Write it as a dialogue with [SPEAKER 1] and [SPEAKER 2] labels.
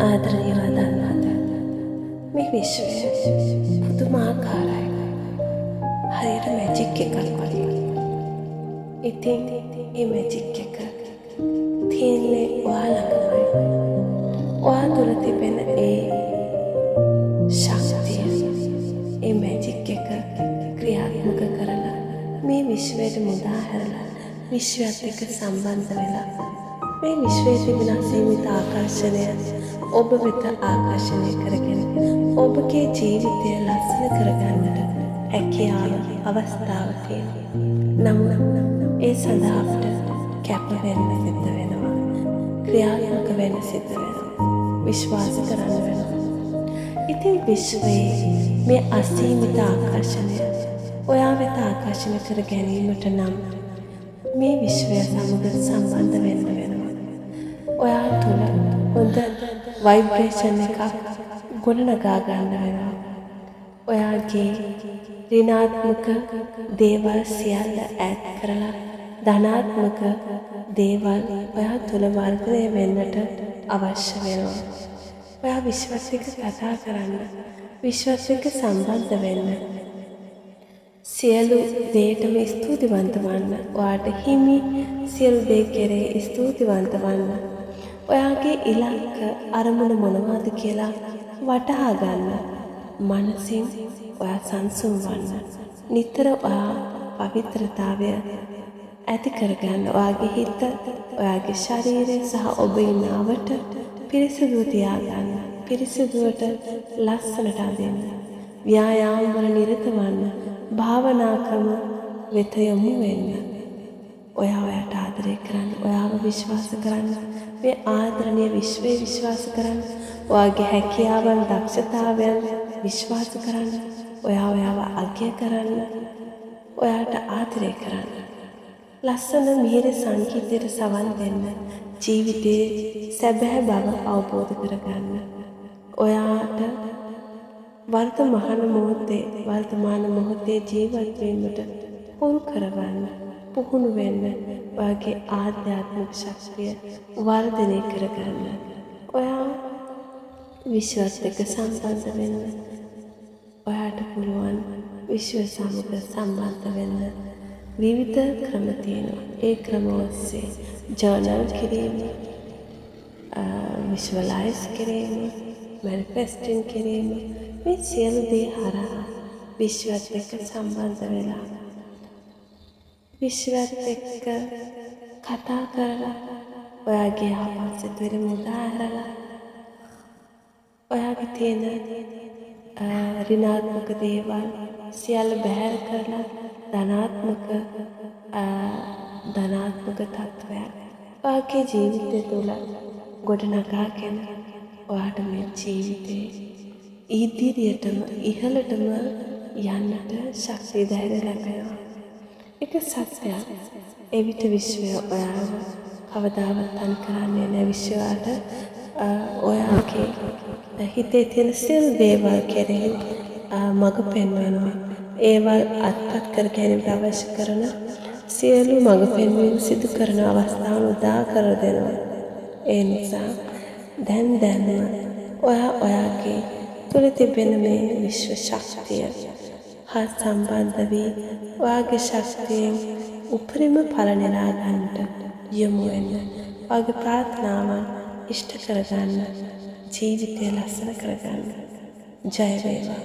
[SPEAKER 1] ආදරණීය දන්නවද මේ විශ්වය පුදුමාකාරයි. හරියට මැජික් එකක් වගේ. ඉතින් මේ මැජික් එක තියෙන්නේ ඔයා ළඟමයි. ඔයා තුළ තිබෙන ඒ ශක්තිය, ඒ මැජික් එක ක්‍රියාත්මක කරලා මේ විශ්වයට මුදා හැරලා විශ්වයත් එක්ක සම්බන්ධ වෙලා මේ විශ්වයේ තිබෙන අසීමිත ආකර්ෂණය ඔබ වෙත ආකර්ෂණය කරගෙන ඔබගේ ජීවිතය ලස්සන කරගන්නට හැකියාව අවස්ථාව තියෙනවා. නමුත් ඒ සඳහා අපට කැප වෙන්න සිද්ධ වෙනවා. ක්‍රියාත්මක වෙන්න සිද්ධ වෙනවා. විශ්වාස කරන්න වෙනවා. ඉතින් විශ්වයේ මේ අසීමිත ආකර්ෂණය ඔයා වෙත ආකර්ෂණය කර ගැනීමට නම් මේ විශ්වය සමග සම්බන්ධ වෙන්න වෙනවා. ඔයා තුළ හොඳ වයිබ්‍රේෂන් එකක් ගොඩනගා ගන්න වෙනවා. ඔයාගේ ඍණාත්මක දේවල් සියල්ල ඈත් කරලා ධනාත්මක දේවල් ඔයා තුළ වර්ධනය වෙන්නට අවශ්‍ය වෙනවා. ඔයා විශ්වත් එක්ක කතා කරන්න, විශ්වත් එක්ක සම්බන්ධ වෙන්න, සියලු දේටම ස්තුතිවන්ත වන්න, ඔයාට හිමි සියලු දේ කෙරේ ස්තුතිවන්ත වන්න, ඔයාගේ ඉලක්ක අරමුණ මොනවද කියලා වටහා ගන්න, මනසින් ඔයා සංසුන් වන්න, නිතර ඔයා පවිත්‍රතාවය ඇති කරගන්න, ඔයාගේ හිත, ඔයාගේ ශරීරය සහ ඔබ ඉන්නවට පිරිසිදුව තියාගන්න, පිරිසිදුවට ලස්සනට අදින්න, ව්‍යායාම වල නිරත වන්න, භාවනා ක්‍රම වෙත යොමු වෙන්න. ඔයාට ආදරය කරන්න, ඔයාව විශ්වාස කරන්න, මේ ආදරණීය විශ්වය විශ්වාස කරන්න, ඔයාගේ හැකියාවන්, දක්ෂතාවයන් විශ්වාස කරන්න, ඔයාව අගය කරන්න, ඔයාට ආදරය කරන්න. ලස්සන මිහිරි සංකීර්ණයට සවන් දෙන්න, ජීවිතයේ සැබෑ බව අවබෝධ කරගන්න. ඔයාට වර්තමාන මොහොතේ ජීවත් වීමට පුහුණු කරගන්න, පුහුණු වෙන්න, ඔයාගේ ආධ්‍යාත්මික ශක්තිය වර්ධනය කරගන්න. ඔයා විශ්වත් එක්ක සම්බන්ධ වෙන්න. ඔයාට පුළුවන් විශ්ව සමග සම්බන්ධ වෙන්න. විවිධ ක්‍රම තියෙනවා. ඒ ක්‍රම ඔස්සේ ජර්නල් කිරීම, විශ්වලයිස් කිරීම, මැනිෆෙස්ටිං කිරීම, මේ සියලු දේ හරහා විශ්වත් එක්ක සම්බන්ධ වෙලා විශ්වත් එක්ක කතා කරලා ඔයාගේ ආපස්සට සිතුවිලි මුදා හැරලා ඔයාගේ තියෙන ඍණාත්මක දේවල් සියල්ල බැහැර කරලා ධනාත්මක තත්ත්වයක් ඔයාගේ ජීවිතය තුළ ගොඩනගාගෙන ඔයාට මේ ජීවිතේ ඉදිරියටම ඉහළටම යන්නට ශක්තිය ධෛර්යය ලැබෙනවා. ඒක සත්‍යයක්. එවිට විශ්වය ඔයාව කවදාවත් තනි කරන්නේ නැහැ. විශ්වයට ඔයාගේ හිතේ තියෙන සියලු දේවල් කෙරෙහි මඟ පෙන්වනවා. ඒවල් අත්පත් කර ගැනීමට අවශ්‍ය කරන සියලු මඟ පෙන්වීම් සිදු කරන අවස්ථාවන් උදා කර දෙනවා. ඒ නිසා දැන්ම ඔයාගේ තුළ තිබෙන මේ විශ්ව ශක්තිය හා සම්බන්ධ වී ඔයාගේ ශක්තියෙන් උපරිම ඵල නෙලා ගන්නට යොමු වෙන්න. ඔයාගේ ප්‍රාර්ථනාවන් ඉෂ්ට කරගන්න, ජීවිතය ලස්සන කරගන්න. ජය වේවා.